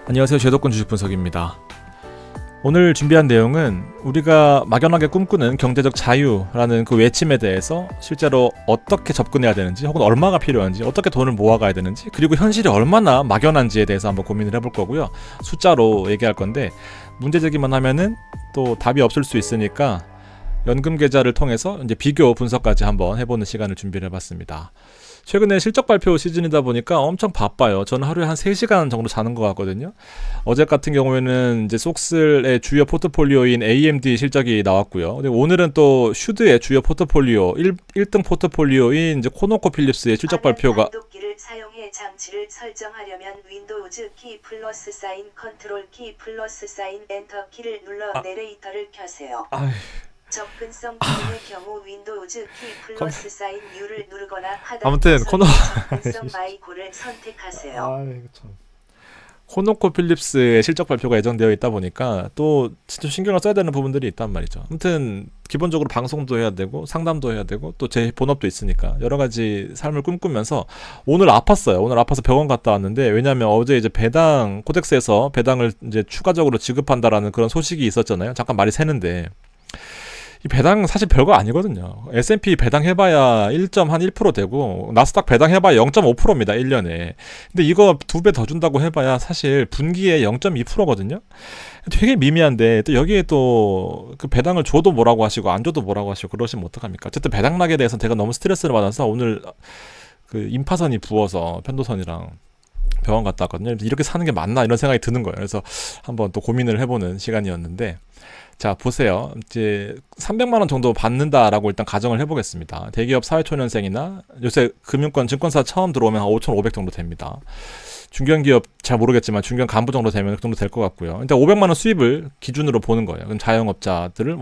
안녕하세요. 제도권 주식 분석입니다. 오늘 준비한 내용은 우리가 막연하게 꿈꾸는 경제적 자유라는 그 외침에 대해서 실제로 어떻게 접근해야 되는지, 혹은 얼마가 필요한지, 어떻게 돈을 모아가야 되는지, 그리고 현실이 얼마나 막연한지에 대해서 한번 고민을 해볼 거고요. 숫자로 얘기할 건데, 문제제기만 하면은 또 답이 없을 수 있으니까 연금 계좌를 통해서 이제 비교 분석까지 한번 해보는 시간을 준비를 해봤습니다. 최근에 실적 발표 시즌이다 보니까 엄청 바빠요. 저는 하루에 한 3시간 정도 자는 것 같거든요. 어제 같은 경우에는 이제 속슬의 주요 포트폴리오인 AMD 실적이 나왔고요. 근데 오늘은 또 슈드의 주요 포트폴리오 1등 포트폴리오인 이제 코노코필립스의 실적 발표가 사용해 장치를 설정하려면 윈도우즈 키 플러스 사인 컨트롤 키 플러스 사인 엔터 키를 눌러 내레이터를 켜세요. 접근성 기능의 경우 윈도우즈 키 플러스 사인 U를 누르거나 아무튼 접근성 마이코를 선택하세요. 코노코 필립스의 실적 발표가 예정되어 있다 보니까 또 진짜 신경을 써야 되는 부분들이 있단 말이죠. 아무튼 기본적으로 방송도 해야 되고 상담도 해야 되고 또 제 본업도 있으니까 여러 가지 삶을 꿈꾸면서 오늘 아팠어요. 오늘 아파서 병원 갔다 왔는데, 왜냐하면 어제 이제 배당 코덱스에서 배당을 이제 추가적으로 지급한다라는 그런 소식이 있었잖아요. 잠깐 말이 새는데, 이 배당 사실 별거 아니거든요. S&P 배당 해봐야 1.1% 되고 나스닥 배당 해봐야 0.5%입니다. 1년에. 근데 이거 2배 더 준다고 해봐야 사실 분기에 0.2%거든요. 되게 미미한데 또 여기에 또 그 배당을 줘도 뭐라고 하시고 안 줘도 뭐라고 하시고 그러시면 어떡합니까? 어쨌든 배당락에 대해서는 제가 너무 스트레스를 받아서 오늘 그 임파선이 부어서 편도선이랑 병원 갔다 왔거든요. 이렇게 사는 게 맞나 이런 생각이 드는 거예요. 그래서 한번 또 고민을 해보는 시간이었는데, 자 보세요. 이제 300만원 정도 받는다라고 일단 가정을 해보겠습니다. 대기업 사회초년생이나 요새 금융권 증권사 처음 들어오면 한 5,500 정도 됩니다. 중견기업 잘 모르겠지만 중견 간부 정도 되면 그 정도 될 것 같고요. 일단 500만원 수입을 기준으로 보는 거예요. 그럼 자영업자들을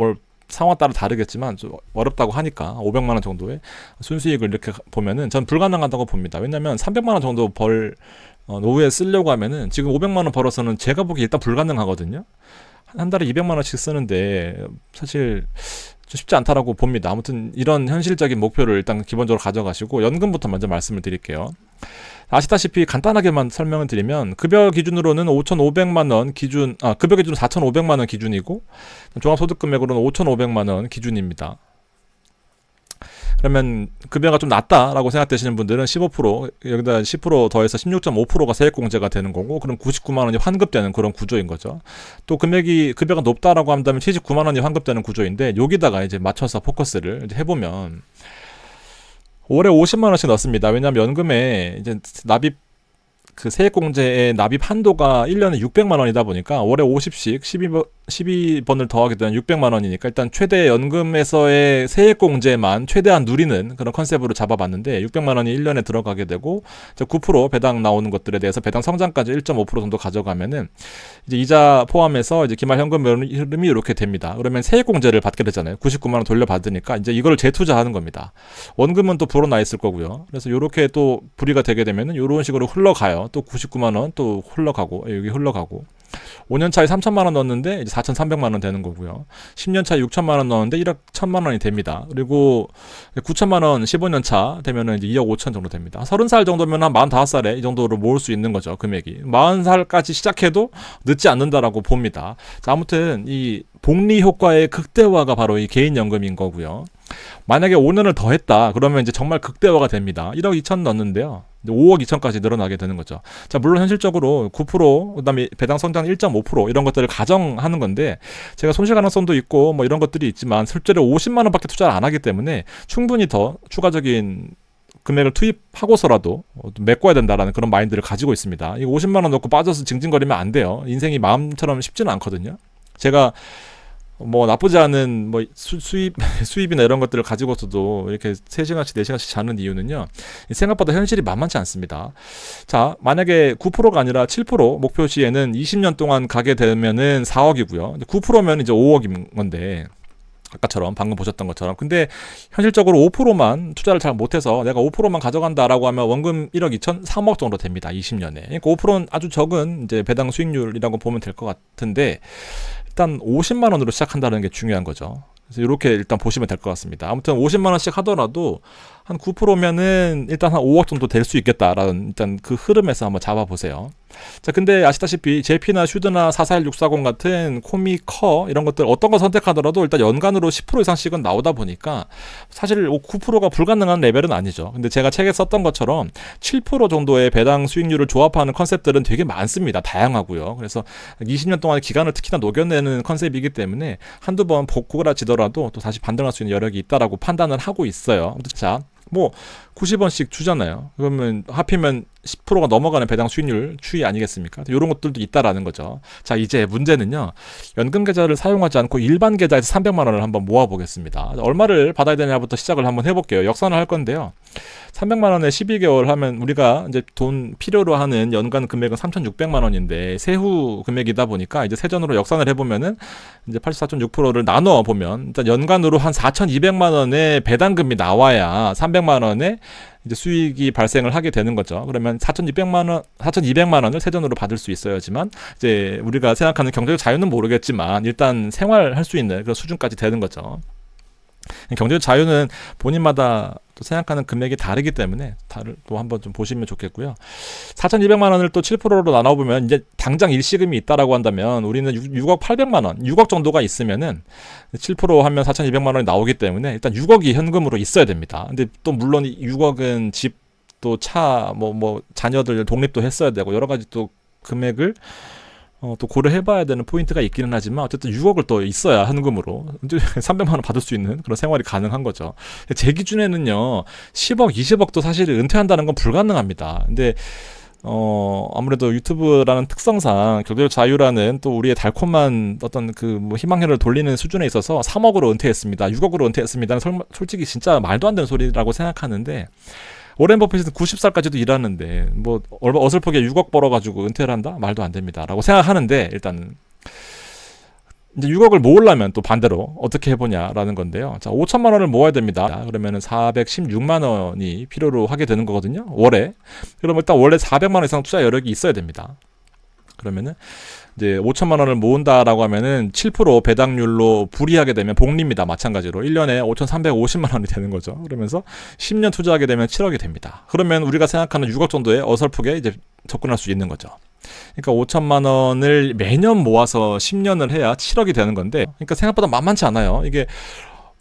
상황 따라 다르겠지만 좀 어렵다고 하니까 500만원 정도의 순수익을 이렇게 보면은 전 불가능하다고 봅니다. 왜냐면 300만원 정도 노후에 쓰려고 하면은 지금 500만원 벌어서는 제가 보기 일단 불가능하거든요. 한 달에 200만원씩 쓰는데 사실 좀 쉽지 않다라고 봅니다. 아무튼 이런 현실적인 목표를 일단 기본적으로 가져가시고 연금부터 먼저 말씀을 드릴게요. 아시다시피 간단하게만 설명을 드리면 급여 기준으로는 5,500만원 기준, 급여 기준은 4,500만원 기준이고 종합소득금액으로는 5,500만원 기준입니다. 그러면 급여가 좀 낮다라고 생각되시는 분들은 15% 여기다 10% 더해서 16.5%가 세액공제가 되는 거고, 그럼 99만원이 환급되는 그런 구조인 거죠. 또 급여가 높다라고 한다면 79만원이 환급되는 구조인데, 여기다가 이제 맞춰서 포커스를 이제 해보면 올해 50만원씩 넣습니다. 왜냐하면 연금에 이제 그 세액공제의 납입 한도가 1년에 600만원이다 보니까 월에 50씩 12번을 더하게 되면 600만원이니까 일단 최대 연금에서의 세액공제만 최대한 누리는 그런 컨셉으로 잡아봤는데 600만원이 1년에 들어가게 되고 9% 배당 나오는 것들에 대해서 배당 성장까지 1.5% 정도 가져가면은 이제 이자 포함해서 이제 기말 현금 흐름이 이렇게 됩니다. 그러면 세액공제를 받게 되잖아요. 99만원 돌려받으니까 이제 이거를 재투자하는 겁니다. 원금은 또 불어나 있을 거고요. 그래서 이렇게 또 불이가 되게 되면은 이런 식으로 흘러가요. 또 99만원 또 흘러가고 여기 흘러가고 5년 차에 3천만원 넣었는데 이제 4,300만원 되는 거고요. 10년 차에 6천만원 넣었는데 1억 1천만원이 됩니다. 그리고 9천만원 15년 차 되면은 이제 2억 5천 정도 됩니다. 30살 정도면 한 45살에 이 정도로 모을 수 있는 거죠. 금액이 40살까지 시작해도 늦지 않는다라고 봅니다. 자, 아무튼 이 복리 효과의 극대화가 바로 이 개인연금인 거고요. 만약에 5년을 더 했다 그러면 이제 정말 극대화가 됩니다. 1억 2천 넣었는데요 5억 2천까지 늘어나게 되는 거죠. 자, 물론 현실적으로 9% 그다음에 배당 성장 1.5% 이런 것들을 가정하는 건데, 제가 손실 가능성도 있고 뭐 이런 것들이 있지만 실제로 50만 원밖에 투자를 안 하기 때문에 충분히 더 추가적인 금액을 투입하고서라도 메꿔야 된다라는 그런 마인드를 가지고 있습니다. 이거 50만 원 넣고 빠져서 징징거리면 안 돼요. 인생이 마음처럼 쉽지는 않거든요. 제가 뭐 나쁘지 않은 뭐 수입이나 이런 것들을 가지고서도 이렇게 3시간씩 4시간씩 자는 이유는요, 생각보다 현실이 만만치 않습니다. 자, 만약에 9%가 아니라 7% 목표 시에는 20년 동안 가게 되면은 4억이고요 9%면 이제 5억인 건데, 아까처럼 방금 보셨던 것처럼. 근데 현실적으로 5%만 투자를 잘 못해서 내가 5%만 가져간다라고 하면 원금 1억 2천 3억 정도 됩니다. 20년에. 그러니까 5%는 아주 적은 이제 배당 수익률이라고 보면 될 것 같은데, 일단 50만 원으로 시작한다는 게 중요한 거죠. 그래서 이렇게 일단 보시면 될 것 같습니다. 아무튼 50만 원씩 하더라도 한 9%면은 일단 한 5억 정도 될 수 있겠다라는 일단 그 흐름에서 한번 잡아보세요. 자, 근데 아시다시피 JP나 슈드나 441640 같은 코미커 이런 것들 어떤 거 선택하더라도 일단 연간으로 10% 이상씩은 나오다 보니까 사실 9%가 불가능한 레벨은 아니죠. 근데 제가 책에 썼던 것처럼 7% 정도의 배당 수익률을 조합하는 컨셉들은 되게 많습니다. 다양하고요. 그래서 20년 동안의 기간을 특히나 녹여내는 컨셉이기 때문에 한두 번 고그라지더라도 또 다시 반등할 수 있는 여력이 있다라고 판단을 하고 있어요. 자, 뭐 90원씩 주잖아요. 그러면 하필이면 10%가 넘어가는 배당 수익률 추이 아니겠습니까? 이런 것들도 있다라는 거죠. 자, 이제 문제는요. 연금 계좌를 사용하지 않고 일반 계좌에서 300만 원을 한번 모아보겠습니다. 얼마를 받아야 되냐부터 시작을 한번 해볼게요. 역산을 할 건데요. 300만 원에 12개월 하면 우리가 이제 돈 필요로 하는 연간 금액은 3,600만 원인데 세후 금액이다 보니까 이제 세전으로 역산을 해보면은 이제 84.6%를 나눠 보면 일단 연간으로 한 4,200만 원의 배당금이 나와야 300만 원의 이제 수익이 발생을 하게 되는 거죠. 그러면 4,200만 원을 세전으로 받을 수 있어야지만 이제 우리가 생각하는 경제적 자유는 모르겠지만 일단 생활할 수 있는 그런 수준까지 되는 거죠. 경제적 자유는 본인마다 또 생각하는 금액이 다르기 때문에 또 한번 좀 보시면 좋겠고요. 4,200만 원을 또 7%로 나눠보면 이제 당장 일시금이 있다라고 한다면 우리는 6억 800만 원, 6억 정도가 있으면은 7% 하면 4,200만 원이 나오기 때문에 일단 6억이 현금으로 있어야 됩니다. 근데 또 물론 6억은 집, 또 차, 뭐 자녀들 독립도 했어야 되고 여러 가지 또 금액을 또 고려해봐야 되는 포인트가 있기는 하지만 어쨌든 6억을 또 있어야 현금으로 300만 원 받을 수 있는 그런 생활이 가능한 거죠. 제 기준에는요 10억, 20억도 사실 은퇴한다는 건 불가능합니다. 근데 아무래도 유튜브라는 특성상 경제적 자유라는 또 우리의 달콤한 어떤 그 뭐 희망회를 돌리는 수준에 있어서 3억으로 은퇴했습니다, 6억으로 은퇴했습니다는 솔직히 진짜 말도 안 되는 소리라고 생각하는데 오렌 버핏은 90살까지도 일하는데 뭐 어설프게 6억 벌어가지고 은퇴를 한다? 말도 안 됩니다 라고 생각하는데 일단 이제 6억을 모으려면 또 반대로 어떻게 해보냐라는 건데요. 자, 5천만 원을 모아야 됩니다. 그러면은 416만 원이 필요로 하게 되는 거거든요, 월에. 그러면 일단 원래 400만 원 이상 투자 여력이 있어야 됩니다. 그러면은 이제 5천만 원을 모은다라고 하면은 7% 배당률로 불이하게 되면 복리입니다. 마찬가지로 1년에 5,350만 원이 되는 거죠. 그러면서 10년 투자하게 되면 7억이 됩니다. 그러면 우리가 생각하는 6억 정도에 어설프게 이제 접근할 수 있는 거죠. 그러니까 5천만 원을 매년 모아서 10년을 해야 7억이 되는 건데, 그러니까 생각보다 만만치 않아요. 이게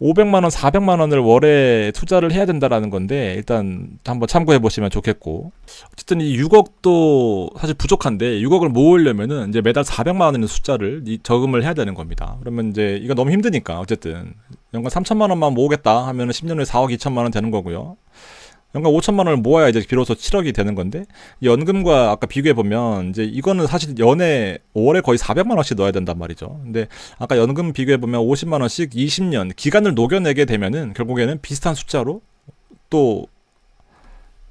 500만 원, 400만 원을 월에 투자를 해야 된다라는 건데 일단 한번 참고해 보시면 좋겠고, 어쨌든 이 6억도 사실 부족한데 6억을 모으려면은 이제 매달 400만 원이라는 숫자를 저금을 해야 되는 겁니다. 그러면 이제 이거 너무 힘드니까 어쨌든 연간 3천만 원만 모으겠다 하면은 10년 후에 4억 2천만 원 되는 거고요. 연간 5천만 원을 모아야 이제 비로소 7억이 되는 건데, 연금과 아까 비교해 보면 이제 이거는 사실 연에 월에 거의 400만 원씩 넣어야 된단 말이죠. 근데 아까 연금 비교해 보면 50만 원씩 20년 기간을 녹여내게 되면은 결국에는 비슷한 숫자로 또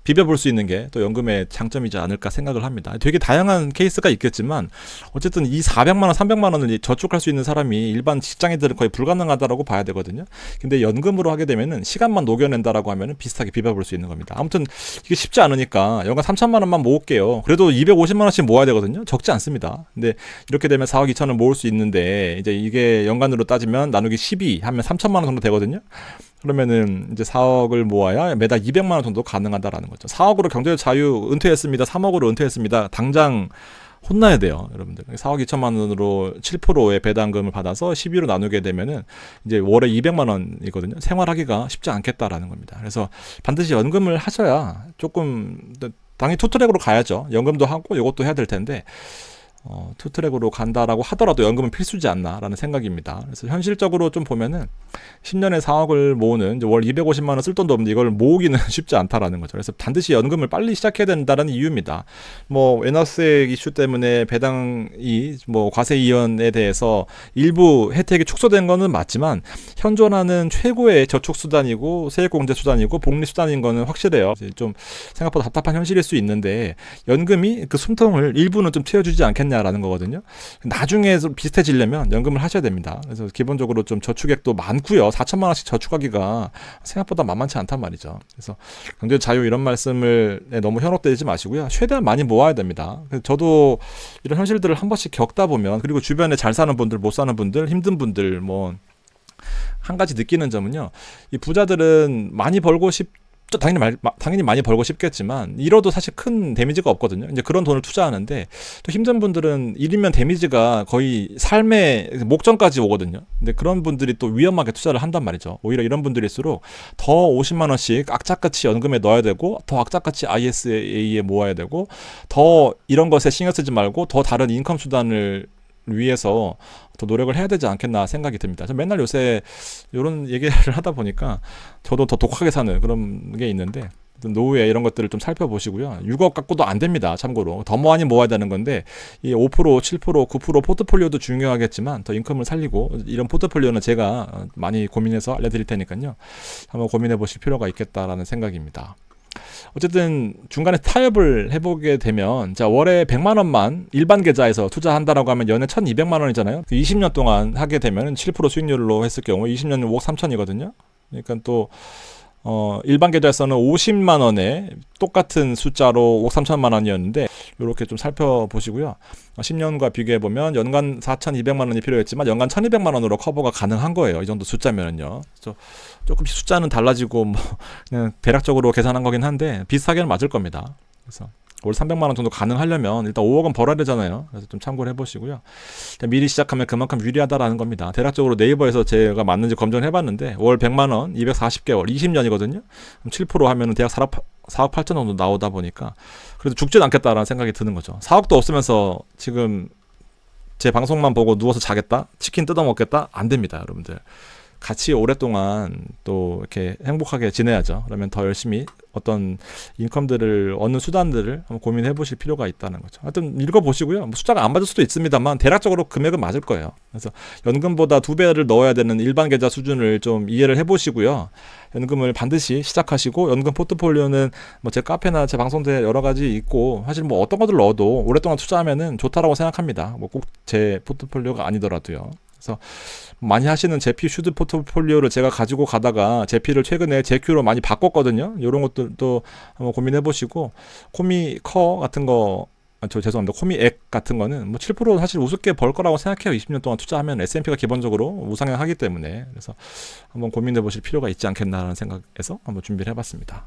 비벼볼 수 있는 게 또 연금의 장점이지 않을까 생각을 합니다. 되게 다양한 케이스가 있겠지만 어쨌든 이 400만 원, 300만 원을 저축할 수 있는 사람이 일반 직장인들은 거의 불가능하다라고 봐야 되거든요. 근데 연금으로 하게 되면은 시간만 녹여낸다라고 하면은 비슷하게 비벼볼 수 있는 겁니다. 아무튼 이게 쉽지 않으니까 연간 3천만 원만 모을게요. 그래도 250만 원씩 모아야 되거든요. 적지 않습니다. 근데 이렇게 되면 4억 2천을 모을 수 있는데 이제 이게 연간으로 따지면 나누기 12 하면 3천만 원 정도 되거든요. 그러면은 이제 4억을 모아야 매달 200만 원 정도 가능하다라는 거죠. 4억으로 경제적 자유 은퇴했습니다, 3억으로 은퇴했습니다. 당장 혼나야 돼요, 여러분들. 4억 2천만 원으로 7%의 배당금을 받아서 12로 나누게 되면은 이제 월에 200만 원이거든요. 생활하기가 쉽지 않겠다라는 겁니다. 그래서 반드시 연금을 하셔야 조금, 당연히 투트랙으로 가야죠. 연금도 하고 이것도 해야 될 텐데 투트랙으로 간다라고 하더라도 연금은 필수지 않나라는 생각입니다. 그래서 현실적으로 좀 보면은 10년에 4억을 모으는, 이제 월 250만 원 쓸 돈도 없는데 이걸 모으기는 쉽지 않다라는 거죠. 그래서 반드시 연금을 빨리 시작해야 된다는 이유입니다. 뭐 외나스액 이슈 때문에 배당이 뭐 과세 이연에 대해서 일부 혜택이 축소된 거는 맞지만 현존하는 최고의 저축 수단이고 세액공제 수단이고 복리 수단인 거는 확실해요. 이제 좀 생각보다 답답한 현실일 수 있는데 연금이 그 숨통을 일부는 좀 채워주지 않겠냐 라는 거거든요. 나중에 좀 비슷해지려면 연금을 하셔야 됩니다. 그래서 기본적으로 좀 저축액도 많고요. 4천만 원씩 저축하기가 생각보다 만만치 않단 말이죠. 그래서 경제 자유 이런 말씀을 너무 현혹되지 마시고요. 최대한 많이 모아야 됩니다. 그래서 저도 이런 현실들을 한 번씩 겪다 보면, 그리고 주변에 잘 사는 분들, 못 사는 분들, 힘든 분들, 뭐 한 가지 느끼는 점은요, 이 부자들은 많이 벌고 당연히 많이 벌고 싶겠지만 잃어도 사실 큰 데미지가 없거든요. 이제 그런 돈을 투자하는데 또 힘든 분들은 잃으면 데미지가 거의 삶의 목전까지 오거든요. 근데 그런 분들이 또 위험하게 투자를 한단 말이죠. 오히려 이런 분들일수록 더 50만 원씩 악착같이 연금에 넣어야 되고 더 악착같이 ISA에 모아야 되고 더 이런 것에 신경 쓰지 말고 더 다른 인컴 수단을 위해서 더 노력을 해야 되지 않겠나 생각이 듭니다. 저 맨날 요새 이런 얘기를 하다 보니까 저도 더 독하게 사는 그런 게 있는데 노후에 이런 것들을 좀 살펴보시고요. 6억 갖고도 안 됩니다. 참고로 더 많이 모아야 되는 건데 이 5%, 7%, 9% 포트폴리오도 중요하겠지만 더 인컴을 살리고 이런 포트폴리오는 제가 많이 고민해서 알려드릴 테니까요. 한번 고민해 보실 필요가 있겠다라는 생각입니다. 어쨌든 중간에 타협을 해보게 되면 자 월에 100만 원만 일반 계좌에서 투자한다라고 하면 연에 1200만 원이잖아요. 20년 동안 하게 되면 7% 수익률로 했을 경우 20년은 5억 3천이거든요. 그러니까 또 일반 계좌에서는 50만 원에 똑같은 숫자로 5억 3천만 원이었는데 이렇게 좀 살펴보시고요. 10년과 비교해보면 연간 4,200만 원이 필요했지만 연간 1,200만 원으로 커버가 가능한 거예요. 이 정도 숫자면은요. 그래서 조금씩 숫자는 달라지고 뭐 그냥 대략적으로 계산한 거긴 한데 비슷하게는 맞을 겁니다. 그래서 월 300만 원 정도 가능하려면 일단 5억은 벌어야 되잖아요. 그래서 좀 참고를 해보시고요. 미리 시작하면 그만큼 유리하다라는 겁니다. 대략적으로 네이버에서 제가 맞는지 검증을 해봤는데 월 100만 원, 240개월, 20년이거든요. 그럼 7% 하면은 대략 4억 8천 정도 나오다 보니까 그래도 죽진 않겠다라는 생각이 드는 거죠. 4억도 없으면서 지금 제 방송만 보고 누워서 자겠다? 치킨 뜯어먹겠다? 안 됩니다, 여러분들. 같이 오랫동안 또 이렇게 행복하게 지내야죠. 그러면 더 열심히 어떤 인컴들을 얻는 수단들을 한번 고민해 보실 필요가 있다는 거죠. 하여튼 읽어보시고요. 뭐 숫자가 안 맞을 수도 있습니다만 대략적으로 금액은 맞을 거예요. 그래서 연금보다 2배를 넣어야 되는 일반 계좌 수준을 좀 이해를 해보시고요. 연금을 반드시 시작하시고 연금 포트폴리오는 뭐 제 카페나 제 방송대 여러 가지 있고 사실 뭐 어떤 것들 넣어도 오랫동안 투자하면은 좋다라고 생각합니다. 뭐 꼭 제 포트폴리오가 아니더라도요. 그래서 많이 하시는 제피 슈드 포트폴리오를 제가 가지고 가다가 제피를 최근에 제큐로 많이 바꿨거든요. 이런 것들도 한번 고민해 보시고 코미커 같은 거 죄송합니다. 코미액 같은 거는 뭐 7% 사실 우습게 벌 거라고 생각해요. 20년 동안 투자하면 S&P가 기본적으로 우상향하기 때문에 그래서 한번 고민해 보실 필요가 있지 않겠나라는 생각에서 한번 준비를 해봤습니다.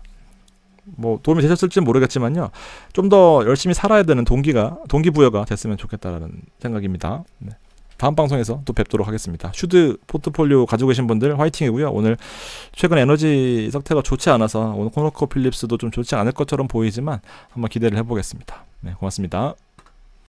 뭐 도움이 되셨을지 모르겠지만요. 좀 더 열심히 살아야 되는 동기부여가 됐으면 좋겠다라는 생각입니다. 네. 다음 방송에서 또 뵙도록 하겠습니다. 슈드 포트폴리오 가지고 계신 분들 화이팅이고요. 오늘 최근 에너지 상태가 좋지 않아서 오늘 코노코 필립스도 좀 좋지 않을 것처럼 보이지만 한번 기대를 해보겠습니다. 네, 고맙습니다.